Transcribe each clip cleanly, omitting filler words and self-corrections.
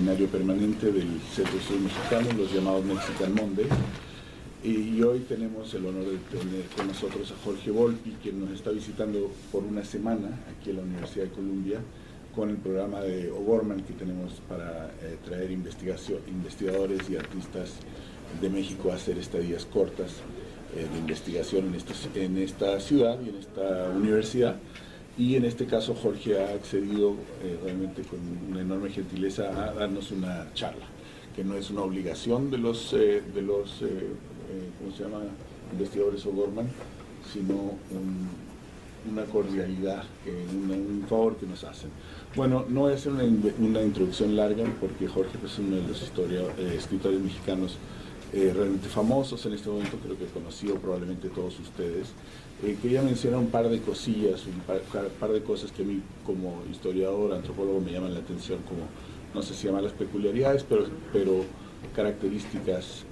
seminario permanente del Centro de Estudios Mexicanos, los llamados Mexican Monday. Y hoy tenemos el honor de tener con nosotros a Jorge Volpi, quien nos está visitando por una semana aquí en la Universidad de Columbia, con el programa de O'Gorman que tenemos para traer investigadores y artistas de México a hacer estadías cortas de investigación en esta ciudad y en esta universidad. Y en este caso Jorge ha accedido realmente con una enorme gentileza a darnos una charla, que no es una obligación de los ¿cómo se llama?, investigadores O'Gorman, sino una cordialidad, un favor que nos hacen. Bueno, no voy a hacer una introducción larga, porque Jorge es uno de los escritores mexicanos realmente famosos en este momento, creo que conocido probablemente todos ustedes. Quería mencionar un par de cosillas, un par de cosas que a mí como historiador, antropólogo, me llaman la atención, como, no sé si llaman las peculiaridades, pero características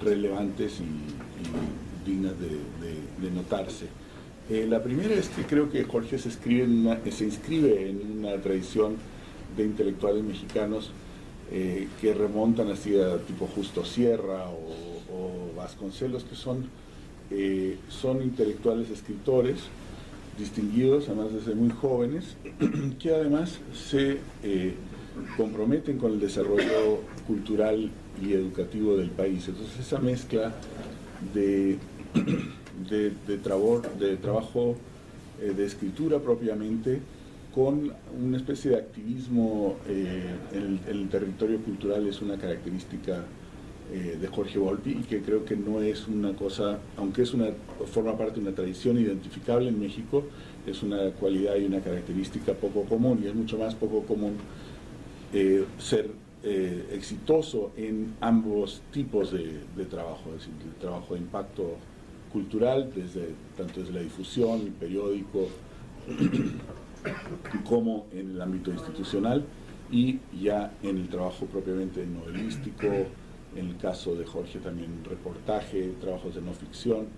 relevantes y dignas de notarse. La primera es que creo que Jorge se inscribe en una tradición de intelectuales mexicanos que remontan así a tipo Justo Sierra o Vasconcelos, que son intelectuales escritores distinguidos, además desde muy jóvenes, que además se comprometen con el desarrollo cultural y educativo del país. Entonces esa mezcla de trabajo de escritura propiamente con una especie de activismo en el territorio cultural es una característica de Jorge Volpi, y que creo que no es una cosa, aunque forma parte de una tradición identificable en México, es una cualidad y una característica poco común, y es mucho más poco común ser exitoso en ambos tipos de trabajo, es decir, el trabajo de impacto cultural, tanto desde la difusión, el periódico, como en el ámbito institucional, y ya en el trabajo propiamente novelístico, en el caso de Jorge también reportaje, trabajos de no ficción,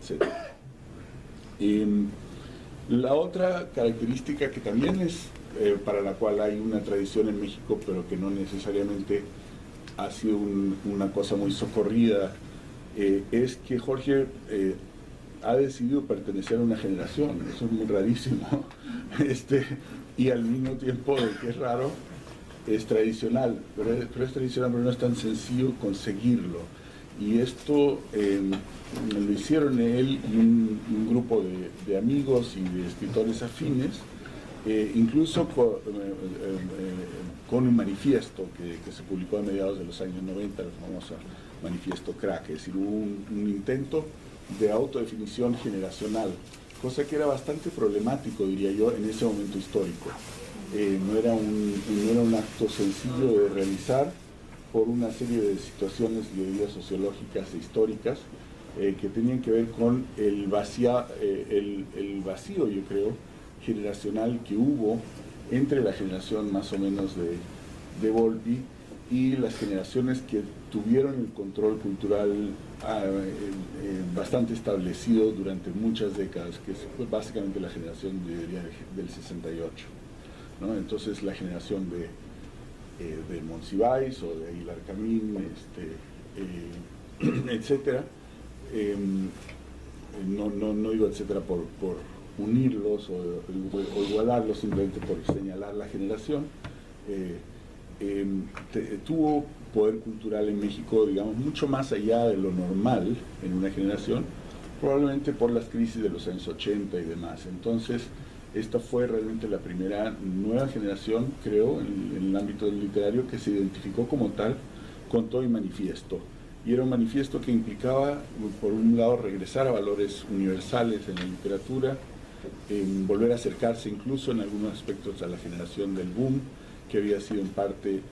etc. La otra característica que también es para la cual hay una tradición en México, pero que no necesariamente ha sido una cosa muy socorrida, es que Jorge ha decidido pertenecer a una generación. Eso es muy rarísimo, y al mismo tiempo de que es raro, es tradicional, pero es tradicional, pero no es tan sencillo conseguirlo. Y esto lo hicieron él y un grupo de amigos y de escritores afines, incluso con un manifiesto que se publicó a mediados de los años 90, el famoso manifiesto Crack, es decir, hubo un intento de autodefinición generacional, cosa que era bastante problemático, diría yo, en ese momento histórico. No era un acto sencillo de realizar por una serie de situaciones y ideas sociológicas e históricas que tenían que ver con el vacío, yo creo, generacional que hubo entre la generación más o menos de Volpi y las generaciones que tuvieron el control cultural bastante establecido durante muchas décadas, que es básicamente la generación, diría, del 68. ¿no? Entonces la generación de Monsiváis o de Aguilar Camín, etcétera, no digo etcétera por unirlos o igualarlos, simplemente por señalar la generación, tuvo poder cultural en México, digamos, mucho más allá de lo normal en una generación, probablemente por las crisis de los años 80 y demás. Entonces, esta fue realmente la primera nueva generación, creo, en el ámbito del literario, que se identificó como tal con todo el manifiesto. Y era un manifiesto que implicaba, por un lado, regresar a valores universales en la literatura, volver a acercarse incluso en algunos aspectos a la generación del boom, que había sido en parte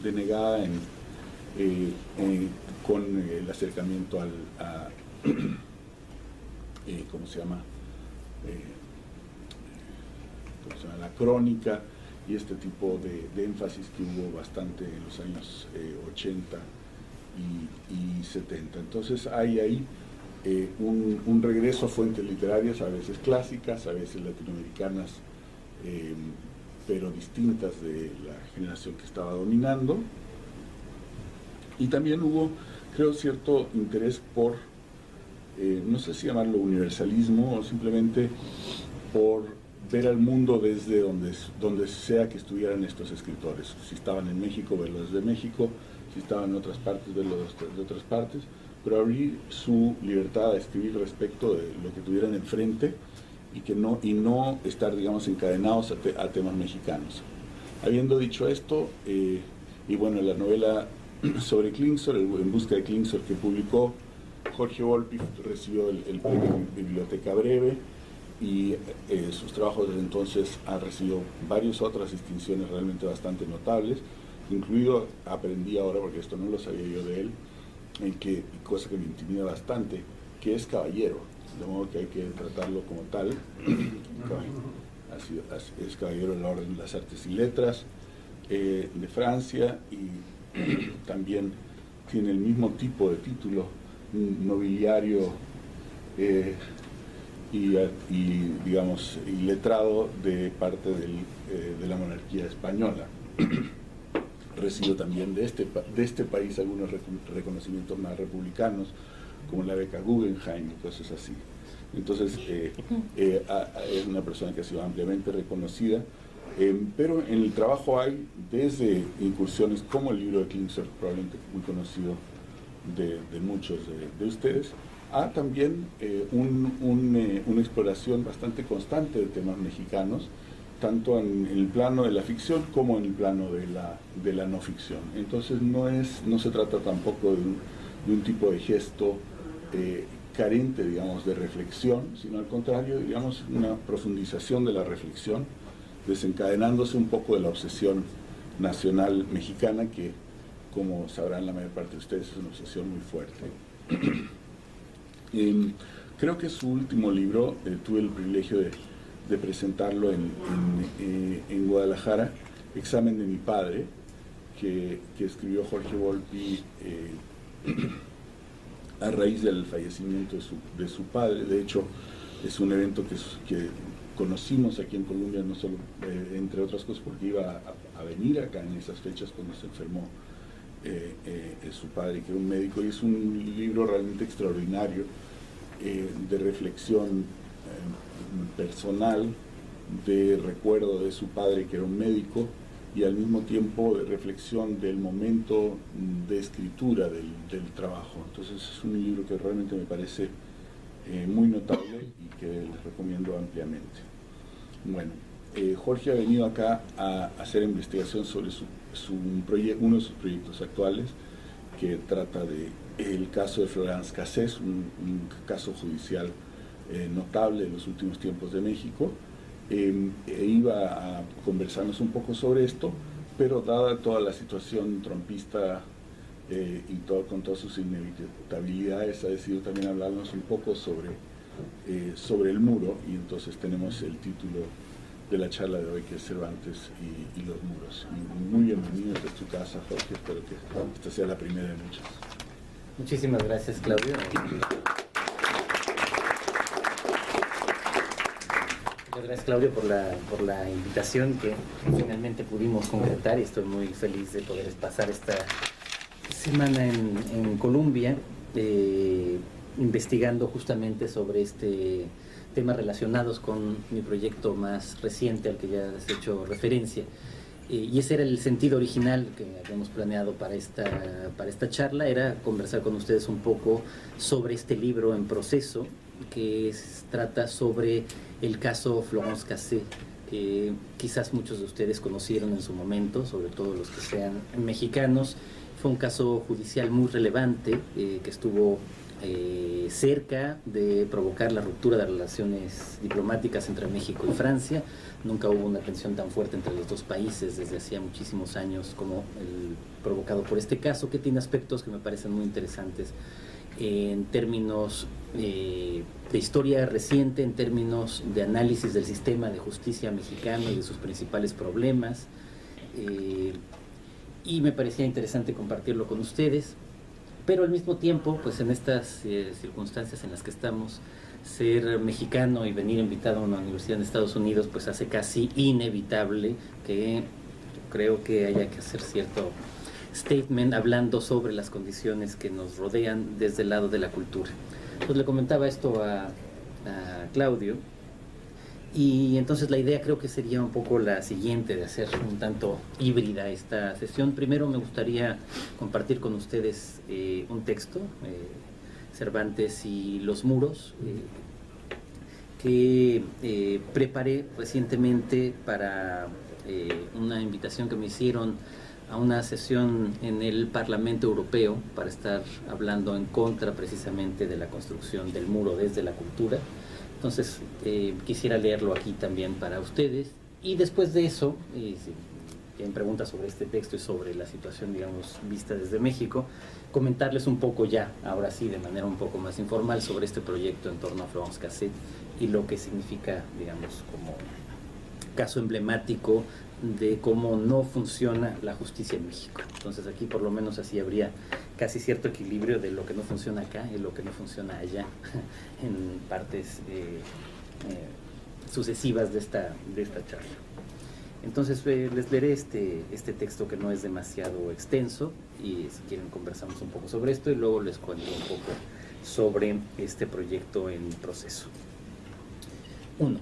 denegada con el acercamiento ¿cómo se llama? La crónica y este tipo de énfasis que hubo bastante en los años 80 y 70. Entonces hay ahí un regreso a fuentes literarias, a veces clásicas, a veces latinoamericanas, pero distintas de la generación que estaba dominando. Y también hubo, creo, cierto interés por, no sé si llamarlo universalismo o simplemente por ver al mundo desde donde sea que estuvieran estos escritores. Si estaban en México, verlo desde México; si estaban en otras partes, verlo de otras partes, pero abrir su libertad a escribir respecto de lo que tuvieran enfrente y no estar, digamos, encadenados a temas mexicanos. Habiendo dicho esto, y bueno, la novela sobre Klingsor, En busca de Klingsor, que publicó Jorge Volpi, recibió el premio Biblioteca Breve, y sus trabajos desde entonces han recibido varias otras distinciones realmente bastante notables, incluido, aprendí ahora, porque esto no lo sabía yo de él, cosa que me intimida bastante, que es caballero, de modo que hay que tratarlo como tal. Es caballero de la Orden de las Artes y Letras de Francia, y también tiene el mismo tipo de título nobiliario y digamos, y letrado de parte de la monarquía española. Recibió también de este país algunos reconocimientos más republicanos, como la beca Guggenheim y cosas así. Entonces, es una persona que ha sido ampliamente reconocida, pero en el trabajo hay desde incursiones como el libro de Klingsor, probablemente muy conocido de muchos de ustedes, a también una exploración bastante constante de temas mexicanos, tanto en el plano de la ficción como en el plano de la no ficción. Entonces no se trata tampoco de un tipo de gesto carente, digamos, de reflexión, sino al contrario, digamos, una profundización de la reflexión, desencadenándose un poco de la obsesión nacional mexicana, que, como sabrán la mayor parte de ustedes, es una obsesión muy fuerte. Creo que su último libro, tuve el privilegio de presentarlo en Guadalajara, Examen de mi padre, que escribió Jorge Volpi a raíz del fallecimiento de su padre. De hecho, es un evento que conocimos aquí en Colombia, no solo, entre otras cosas, porque iba a venir acá en esas fechas cuando se enfermó su padre, que era un médico, y es un libro realmente extraordinario de reflexión personal, de recuerdo de su padre, que era un médico, y al mismo tiempo de reflexión del momento de escritura del trabajo. Entonces es un libro que realmente me parece muy notable y que les recomiendo ampliamente. Bueno, Jorge ha venido acá a hacer investigación sobre uno de sus proyectos actuales, que trata del caso de Florence Cassés, un caso judicial notable en los últimos tiempos de México. Iba a conversarnos un poco sobre esto, pero dada toda la situación trumpista con todas sus inevitabilidades, ha decidido también hablarnos un poco sobre el muro, y entonces tenemos el título de la charla de hoy, que es Cervantes y los muros. Y muy bienvenido a tu casa, Jorge. Espero que esta sea la primera de muchas. Muchísimas gracias, Claudio. Muchas gracias, Claudio, por la invitación que finalmente pudimos concretar, y estoy muy feliz de poder pasar esta semana en Colombia investigando justamente sobre temas relacionados con mi proyecto más reciente al que ya has hecho referencia. Y ese era el sentido original que habíamos planeado para esta charla, era conversar con ustedes un poco sobre este libro en proceso, que trata sobre el caso Florence Cassés, que quizás muchos de ustedes conocieron en su momento, sobre todo los que sean mexicanos. Fue un caso judicial muy relevante que estuvo cerca de provocar la ruptura de relaciones diplomáticas entre México y Francia. Nunca hubo una tensión tan fuerte entre los dos países desde hacía muchísimos años como el provocado por este caso, que tiene aspectos que me parecen muy interesantes en términos de historia reciente, en términos de análisis del sistema de justicia mexicano y de sus principales problemas, y me parecía interesante compartirlo con ustedes. Pero al mismo tiempo, pues en estas circunstancias en las que estamos, ser mexicano y venir invitado a una universidad en Estados Unidos, pues hace casi inevitable que creo que haya que hacer cierto statement hablando sobre las condiciones que nos rodean desde el lado de la cultura. Pues le comentaba esto a Claudio, y entonces la idea creo que sería un poco la siguiente, de hacer un tanto híbrida esta sesión. Primero me gustaría compartir con ustedes un texto, Cervantes y los muros, que preparé recientemente para una invitación que me hicieron a una sesión en el Parlamento Europeo para estar hablando en contra precisamente de la construcción del muro desde la cultura. Entonces quisiera leerlo aquí también para ustedes, y después de eso, si tienen preguntas sobre este texto y sobre la situación, digamos, vista desde México, comentarles un poco ya, ahora sí, de manera un poco más informal, sobre este proyecto en torno a Florence Cassette y lo que significa, digamos, como caso emblemático de cómo no funciona la justicia en México. Entonces aquí por lo menos así habría casi cierto equilibrio de lo que no funciona acá y lo que no funciona allá en partes sucesivas de esta charla. Entonces les leeré este texto, que no es demasiado extenso, y si quieren conversamos un poco sobre esto y luego les cuento un poco sobre este proyecto en proceso. 1.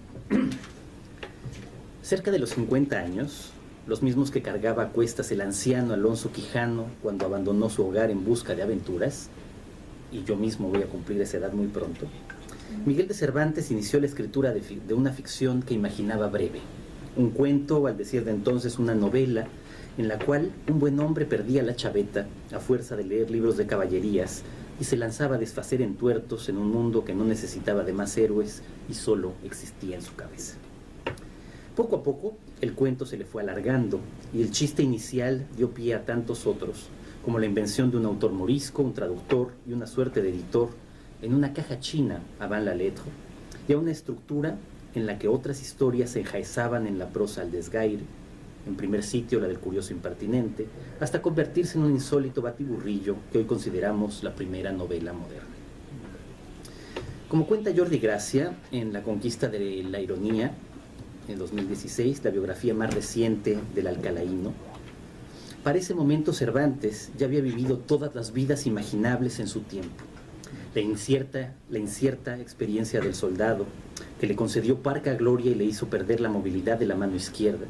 Cerca de los 50 años, los mismos que cargaba a cuestas el anciano Alonso Quijano cuando abandonó su hogar en busca de aventuras, y yo mismo voy a cumplir esa edad muy pronto, Miguel de Cervantes inició la escritura de una ficción que imaginaba breve, un cuento, o al decir de entonces una novela, en la cual un buen hombre perdía la chaveta a fuerza de leer libros de caballerías y se lanzaba a desfacer entuertos en un mundo que no necesitaba de más héroes y solo existía en su cabeza. Poco a poco, el cuento se le fue alargando y el chiste inicial dio pie a tantos otros, como la invención de un autor morisco, un traductor y una suerte de editor en una caja china a Van la Lettre, y a una estructura en la que otras historias se enjaezaban en la prosa al desgaire, en primer sitio la del curioso impertinente, hasta convertirse en un insólito batiburrillo que hoy consideramos la primera novela moderna. Como cuenta Jordi Gracia en La conquista de la ironía, en 2016, la biografía más reciente del alcalaíno, para ese momento Cervantes ya había vivido todas las vidas imaginables en su tiempo. La incierta experiencia del soldado, que le concedió parca gloria y le hizo perder la movilidad de la mano izquierda,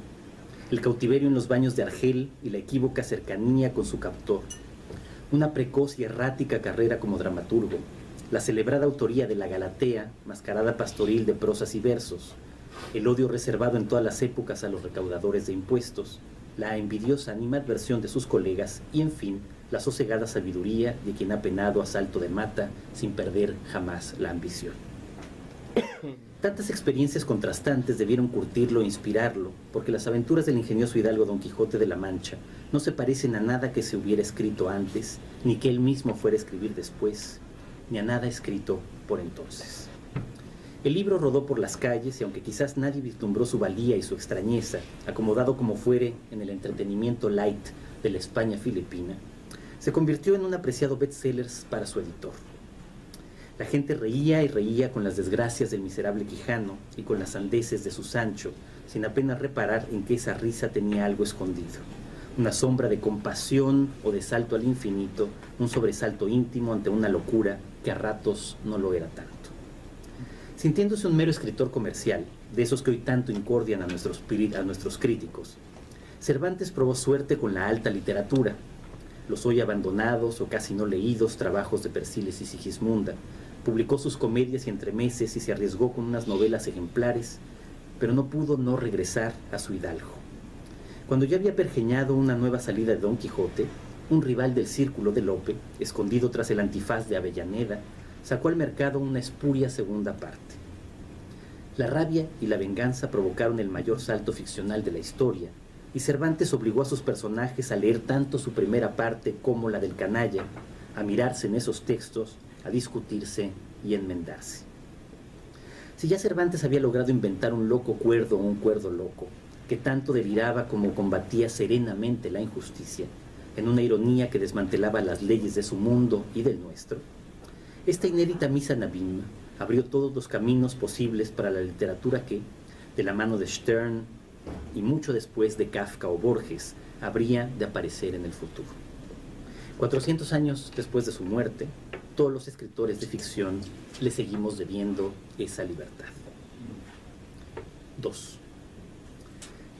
el cautiverio en los baños de Argel y la equívoca cercanía con su captor, una precoz y errática carrera como dramaturgo, la celebrada autoría de la Galatea, mascarada pastoril de prosas y versos, el odio reservado en todas las épocas a los recaudadores de impuestos, la envidiosa animadversión de sus colegas y, en fin, la sosegada sabiduría de quien ha penado a salto de mata sin perder jamás la ambición. Tantas experiencias contrastantes debieron curtirlo e inspirarlo, porque las aventuras del ingenioso hidalgo Don Quijote de la Mancha no se parecen a nada que se hubiera escrito antes, ni que él mismo fuera a escribir después, ni a nada escrito por entonces. El libro rodó por las calles y aunque quizás nadie vislumbró su valía y su extrañeza, acomodado como fuere en el entretenimiento light de la España filipina, se convirtió en un apreciado bestseller para su editor. La gente reía y reía con las desgracias del miserable Quijano y con las sandeces de su Sancho, sin apenas reparar en que esa risa tenía algo escondido, una sombra de compasión o de salto al infinito, un sobresalto íntimo ante una locura que a ratos no lo era tanto. Sintiéndose un mero escritor comercial, de esos que hoy tanto incordian a nuestros críticos, Cervantes probó suerte con la alta literatura, los hoy abandonados o casi no leídos trabajos de Persíles y Sigismunda, publicó sus comedias y entremeses y se arriesgó con unas novelas ejemplares, pero no pudo no regresar a su hidalgo. Cuando ya había pergeñado una nueva salida de Don Quijote, un rival del círculo de Lope, escondido tras el antifaz de Avellaneda, sacó al mercado una espuria segunda parte. La rabia y la venganza provocaron el mayor salto ficcional de la historia, y Cervantes obligó a sus personajes a leer tanto su primera parte como la del canalla, a mirarse en esos textos, a discutirse y enmendarse. Si ya Cervantes había logrado inventar un loco cuerdo o un cuerdo loco, que tanto deliraba como combatía serenamente la injusticia, en una ironía que desmantelaba las leyes de su mundo y del nuestro, esta inédita misa nabim abrió todos los caminos posibles para la literatura que, de la mano de Stern y mucho después de Kafka o Borges, habría de aparecer en el futuro. 400 años después de su muerte, todos los escritores de ficción le seguimos debiendo esa libertad. 2.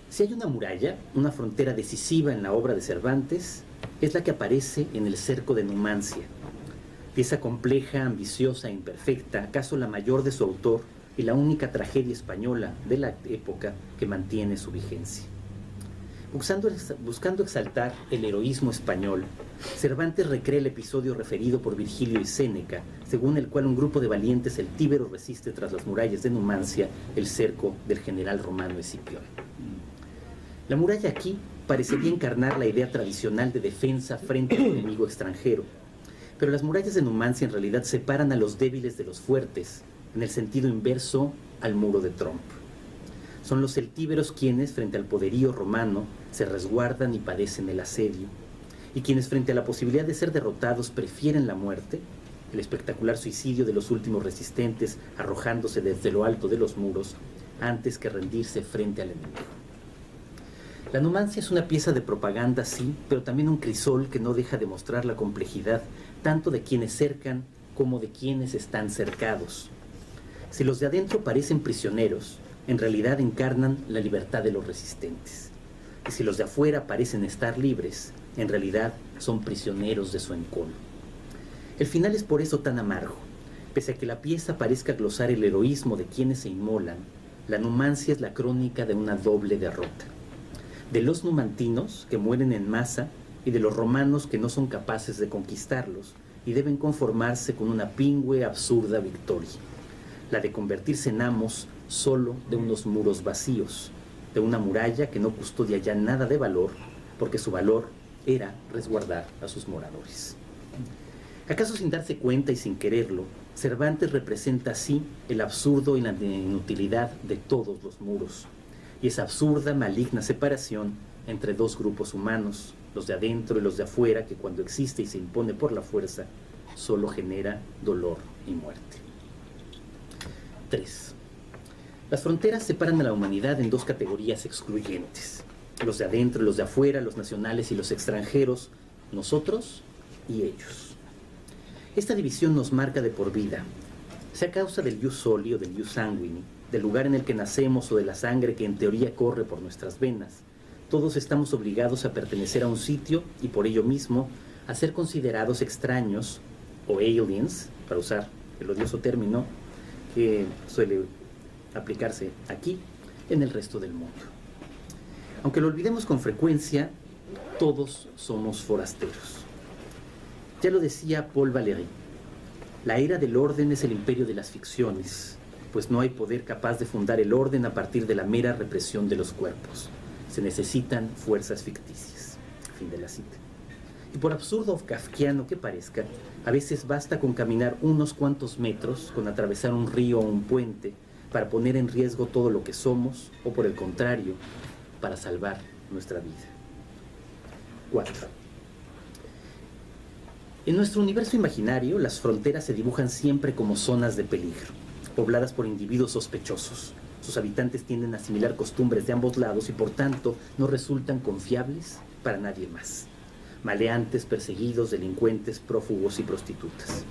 Si hay una muralla, una frontera decisiva en la obra de Cervantes, es la que aparece en el cerco de Numancia, pieza compleja, ambiciosa e imperfecta, acaso la mayor de su autor y la única tragedia española de la época que mantiene su vigencia. Buscando exaltar el heroísmo español, Cervantes recrea el episodio referido por Virgilio y Séneca, según el cual un grupo de valientes celtíberos resiste tras las murallas de Numancia el cerco del general romano Escipión. La muralla aquí parecería encarnar la idea tradicional de defensa frente al enemigo extranjero, pero las murallas de Numancia en realidad separan a los débiles de los fuertes, en el sentido inverso al muro de Tromp. Son los celtíberos quienes, frente al poderío romano, se resguardan y padecen el asedio, y quienes, frente a la posibilidad de ser derrotados, prefieren la muerte, el espectacular suicidio de los últimos resistentes arrojándose desde lo alto de los muros, antes que rendirse frente al enemigo. La Numancia es una pieza de propaganda, sí, pero también un crisol que no deja de mostrar la complejidad tanto de quienes cercan como de quienes están cercados. Si los de adentro parecen prisioneros, en realidad encarnan la libertad de los resistentes. Y si los de afuera parecen estar libres, en realidad son prisioneros de su encono. El final es por eso tan amargo. Pese a que la pieza parezca glosar el heroísmo de quienes se inmolan, la Numancia es la crónica de una doble derrota. De los numantinos, que mueren en masa, y de los romanos que no son capaces de conquistarlos y deben conformarse con una pingüe, absurda victoria, la de convertirse en amos solo de unos muros vacíos, de una muralla que no custodia ya nada de valor, porque su valor era resguardar a sus moradores. ¿Acaso sin darse cuenta y sin quererlo, Cervantes representa así el absurdo y la inutilidad de todos los muros, y esa absurda, maligna separación entre dos grupos humanos, los de adentro y los de afuera, que cuando existe y se impone por la fuerza, solo genera dolor y muerte? 3. Las fronteras separan a la humanidad en dos categorías excluyentes: los de adentro y los de afuera, los nacionales y los extranjeros, nosotros y ellos. Esta división nos marca de por vida, sea a causa del ius soli o del ius sanguini, del lugar en el que nacemos o de la sangre que en teoría corre por nuestras venas. Todos estamos obligados a pertenecer a un sitio y por ello mismo a ser considerados extraños o aliens, para usar el odioso término que suele aplicarse aquí en el resto del mundo. Aunque lo olvidemos con frecuencia, todos somos forasteros. Ya lo decía Paul Valéry, la era del orden es el imperio de las ficciones, pues no hay poder capaz de fundar el orden a partir de la mera represión de los cuerpos. Se necesitan fuerzas ficticias. Fin de la cita. Y por absurdo o kafkiano que parezca, a veces basta con caminar unos cuantos metros, con atravesar un río o un puente, para poner en riesgo todo lo que somos, o por el contrario, para salvar nuestra vida. 4. En nuestro universo imaginario, las fronteras se dibujan siempre como zonas de peligro, pobladas por individuos sospechosos. Sus habitantes tienden a asimilar costumbres de ambos lados y por tanto no resultan confiables para nadie más. Maleantes, perseguidos, delincuentes, prófugos y prostitutas.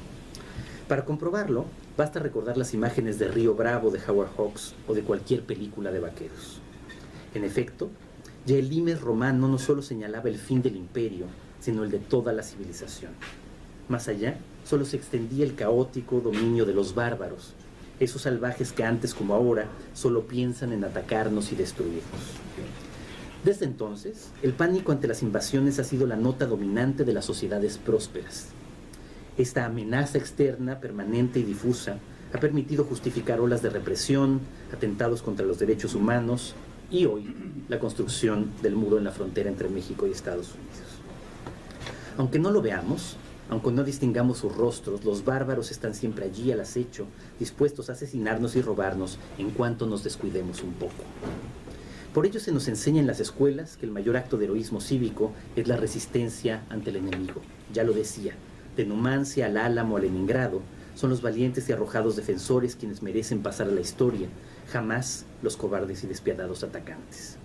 Para comprobarlo, basta recordar las imágenes de Río Bravo de Howard Hawks o de cualquier película de vaqueros. En efecto, ya el limes romano no solo señalaba el fin del imperio, sino el de toda la civilización. Más allá, solo se extendía el caótico dominio de los bárbaros, esos salvajes que antes como ahora solo piensan en atacarnos y destruirnos. Desde entonces, el pánico ante las invasiones ha sido la nota dominante de las sociedades prósperas. Esta amenaza externa, permanente y difusa, ha permitido justificar olas de represión, atentados contra los derechos humanos y hoy la construcción del muro en la frontera entre México y Estados Unidos. Aunque no lo veamos, aunque no distingamos sus rostros, los bárbaros están siempre allí al acecho, dispuestos a asesinarnos y robarnos en cuanto nos descuidemos un poco. Por ello se nos enseña en las escuelas que el mayor acto de heroísmo cívico es la resistencia ante el enemigo. Ya lo decía, de Numancia al Álamo a Leningrado, Son los valientes y arrojados defensores quienes merecen pasar a la historia, jamás los cobardes y despiadados atacantes.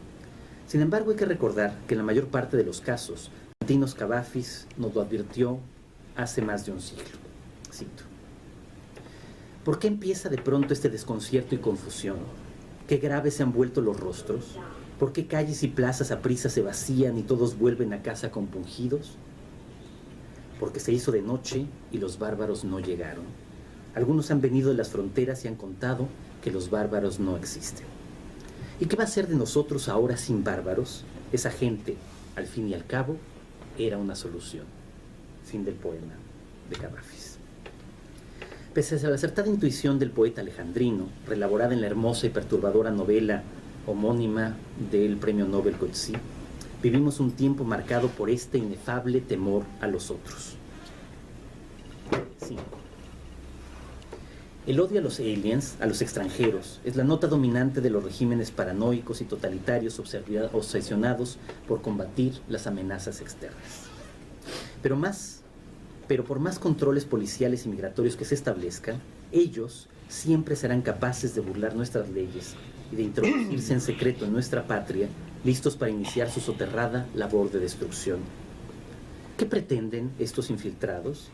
Sin embargo, hay que recordar que en la mayor parte de los casos, Constantinos Cavafis nos lo advirtió hace más de un siglo. Cito: ¿por qué empieza de pronto este desconcierto y confusión? ¿Qué graves se han vuelto los rostros? ¿Por qué calles y plazas aprisa se vacían y todos vuelven a casa compungidos? Porque se hizo de noche y los bárbaros no llegaron. Algunos han venido de las fronteras y han contado que los bárbaros no existen. ¿Y qué va a ser de nosotros ahora sin bárbaros? Esa gente, al fin y al cabo, era una solución. Fin del poema de Cavafis. Pese a la acertada intuición del poeta alejandrino, reelaborada en la hermosa y perturbadora novela homónima del premio Nobel Coetzee, vivimos un tiempo marcado por este inefable temor a los otros. 5. El odio a los aliens, a los extranjeros, es la nota dominante de los regímenes paranoicos y totalitarios obsesionados por combatir las amenazas externas. Pero por más controles policiales y migratorios que se establezcan, ellos siempre serán capaces de burlar nuestras leyes y de introducirse en secreto en nuestra patria, listos para iniciar su soterrada labor de destrucción. ¿Qué pretenden estos infiltrados?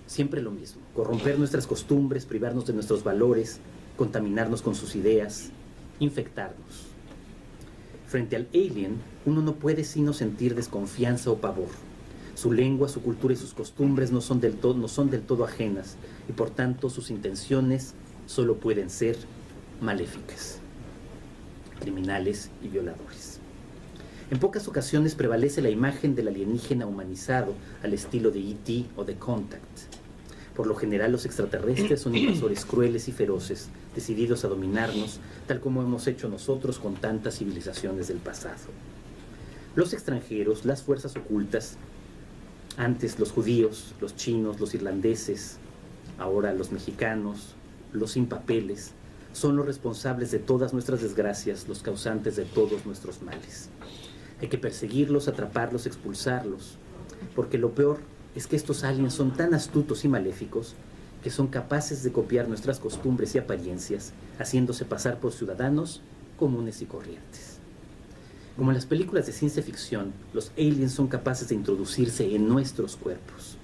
Siempre lo mismo: corromper nuestras costumbres, privarnos de nuestros valores, contaminarnos con sus ideas, infectarnos. Frente al alien, uno no puede sino sentir desconfianza o pavor. Su lengua, su cultura y sus costumbres no son del todo ajenas, y por tanto sus intenciones solo pueden ser maléficas, criminales y violadores. En pocas ocasiones prevalece la imagen del alienígena humanizado al estilo de E.T. o de Contact. Por lo general, los extraterrestres son invasores crueles y feroces, decididos a dominarnos, tal como hemos hecho nosotros con tantas civilizaciones del pasado. Los extranjeros, las fuerzas ocultas, antes los judíos, los chinos, los irlandeses, ahora los mexicanos, los sin papeles, son los responsables de todas nuestras desgracias, los causantes de todos nuestros males. Hay que perseguirlos, atraparlos, expulsarlos, porque lo peor es que estos aliens son tan astutos y maléficos que son capaces de copiar nuestras costumbres y apariencias, haciéndose pasar por ciudadanos comunes y corrientes. Como en las películas de ciencia ficción, los aliens son capaces de introducirse en nuestros cuerpos.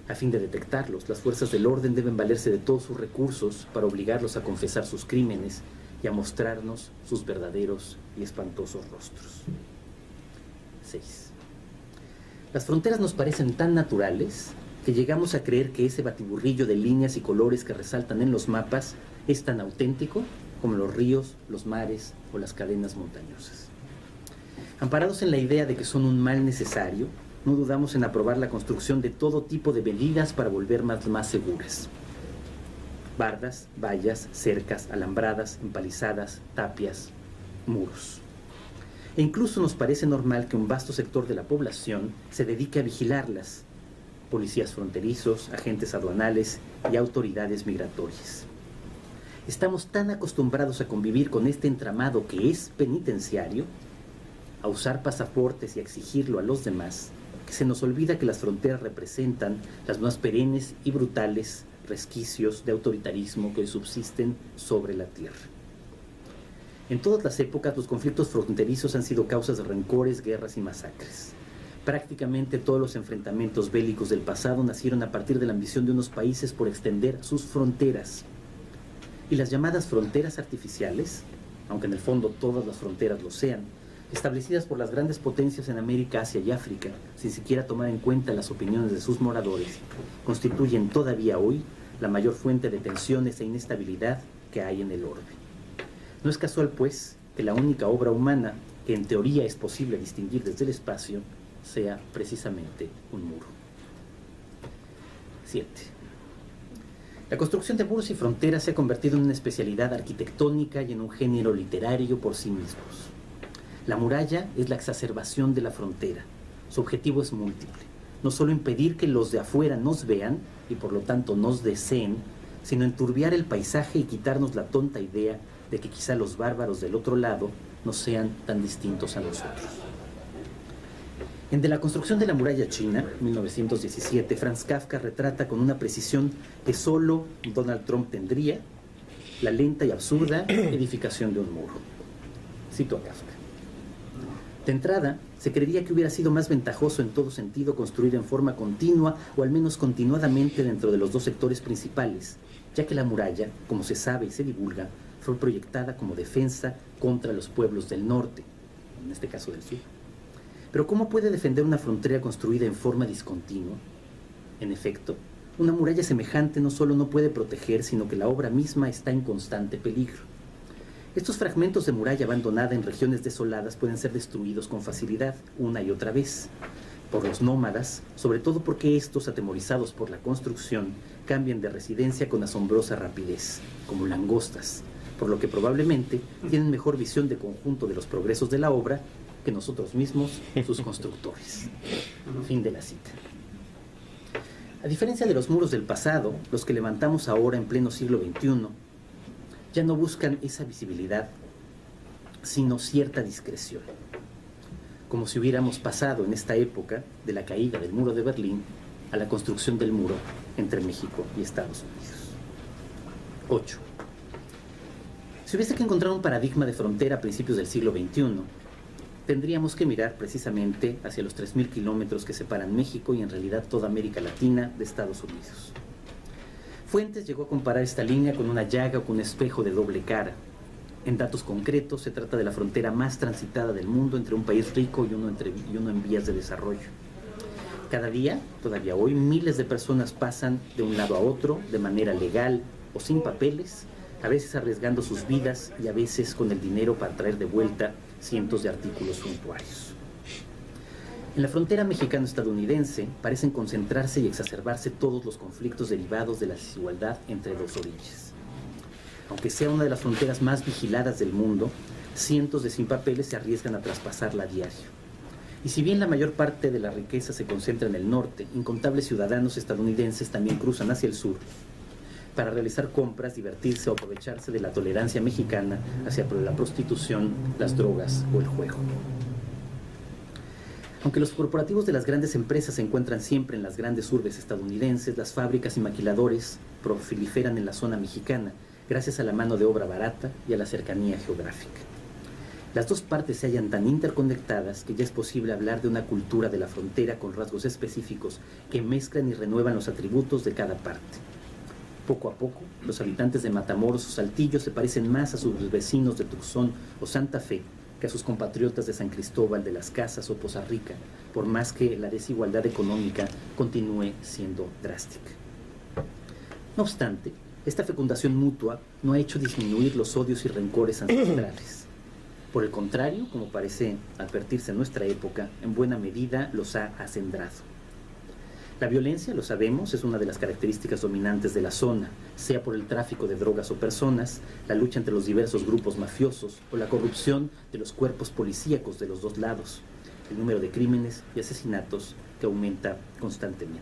A fin de detectarlos, las fuerzas del orden deben valerse de todos sus recursos para obligarlos a confesar sus crímenes y a mostrarnos sus verdaderos y espantosos rostros. 6. Las fronteras nos parecen tan naturales que llegamos a creer que ese batiburrillo de líneas y colores que resaltan en los mapas es tan auténtico como los ríos, los mares o las cadenas montañosas. Amparados en la idea de que son un mal necesario, no dudamos en aprobar la construcción de todo tipo de medidas para volver más seguras. Bardas, vallas, cercas, alambradas, empalizadas, tapias, muros. E incluso nos parece normal que un vasto sector de la población se dedique a vigilarlas: policías fronterizos, agentes aduanales y autoridades migratorias. Estamos tan acostumbrados a convivir con este entramado que es penitenciario, a usar pasaportes y a exigirlo a los demás, que se nos olvida que las fronteras representan las más perennes y brutales resquicios de autoritarismo que hoy subsisten sobre la tierra. En todas las épocas, los conflictos fronterizos han sido causas de rencores, guerras y masacres. Prácticamente todos los enfrentamientos bélicos del pasado nacieron a partir de la ambición de unos países por extender sus fronteras. Y las llamadas fronteras artificiales, aunque en el fondo todas las fronteras lo sean, establecidas por las grandes potencias en América, Asia y África, sin siquiera tomar en cuenta las opiniones de sus moradores, constituyen todavía hoy la mayor fuente de tensiones e inestabilidad que hay en el orbe. No es casual, pues, que la única obra humana que en teoría es posible distinguir desde el espacio sea precisamente un muro. 7. La construcción de muros y fronteras se ha convertido en una especialidad arquitectónica y en un género literario por sí mismos. La muralla es la exacerbación de la frontera. Su objetivo es múltiple: no solo impedir que los de afuera nos vean y por lo tanto nos deseen, sino enturbiar el paisaje y quitarnos la tonta idea de que quizá los bárbaros del otro lado no sean tan distintos a nosotros. En De la construcción de la muralla china, 1917, Franz Kafka retrata con una precisión que solo Donald Trump tendría la lenta y absurda edificación de un muro. Cito a Kafka. De entrada, se creería que hubiera sido más ventajoso en todo sentido construir en forma continua o al menos continuadamente dentro de los dos sectores principales, ya que la muralla, como se sabe y se divulga, fue proyectada como defensa contra los pueblos del norte, en este caso del sur. Pero ¿cómo puede defender una frontera construida en forma discontinua? En efecto, una muralla semejante no solo no puede proteger, sino que la obra misma está en constante peligro. Estos fragmentos de muralla abandonada en regiones desoladas pueden ser destruidos con facilidad, una y otra vez, por los nómadas, sobre todo porque estos, atemorizados por la construcción, cambian de residencia con asombrosa rapidez, como langostas, por lo que probablemente tienen mejor visión de conjunto de los progresos de la obra que nosotros mismos, sus constructores. Fin de la cita. A diferencia de los muros del pasado, los que levantamos ahora en pleno siglo XXI, ya no buscan esa visibilidad, sino cierta discreción. Como si hubiéramos pasado en esta época de la caída del muro de Berlín a la construcción del muro entre México y Estados Unidos. 8. Si hubiese que encontrar un paradigma de frontera a principios del siglo XXI, tendríamos que mirar precisamente hacia los 3.000 kilómetros que separan México y en realidad toda América Latina de Estados Unidos. Fuentes llegó a comparar esta línea con una llaga o con un espejo de doble cara. En datos concretos, se trata de la frontera más transitada del mundo entre un país rico y uno en vías de desarrollo. Cada día, todavía hoy, miles de personas pasan de un lado a otro de manera legal o sin papeles, a veces arriesgando sus vidas y a veces con el dinero para traer de vuelta cientos de artículos suntuarios. En la frontera mexicano-estadounidense parecen concentrarse y exacerbarse todos los conflictos derivados de la desigualdad entre dos orillas. Aunque sea una de las fronteras más vigiladas del mundo, cientos de sin papeles se arriesgan a traspasarla a diario. Y si bien la mayor parte de la riqueza se concentra en el norte, incontables ciudadanos estadounidenses también cruzan hacia el sur para realizar compras, divertirse o aprovecharse de la tolerancia mexicana hacia la prostitución, las drogas o el juego. Aunque los corporativos de las grandes empresas se encuentran siempre en las grandes urbes estadounidenses, las fábricas y maquiladores proliferan en la zona mexicana gracias a la mano de obra barata y a la cercanía geográfica. Las dos partes se hallan tan interconectadas que ya es posible hablar de una cultura de la frontera con rasgos específicos que mezclan y renuevan los atributos de cada parte. Poco a poco, los habitantes de Matamoros o Saltillo se parecen más a sus vecinos de Tucson o Santa Fe que a sus compatriotas de San Cristóbal de las Casas o Poza Rica, por más que la desigualdad económica continúe siendo drástica. No obstante, esta fecundación mutua no ha hecho disminuir los odios y rencores ancestrales. Por el contrario, como parece advertirse en nuestra época, en buena medida los ha acendrado. La violencia, lo sabemos, es una de las características dominantes de la zona, sea por el tráfico de drogas o personas, la lucha entre los diversos grupos mafiosos o la corrupción de los cuerpos policíacos de los dos lados, el número de crímenes y asesinatos que aumenta constantemente.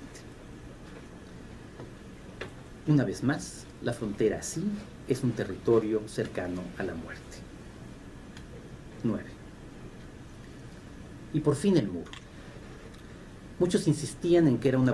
Una vez más, la frontera así es un territorio cercano a la muerte. 9. Y por fin el muro. Muchos insistían en que era una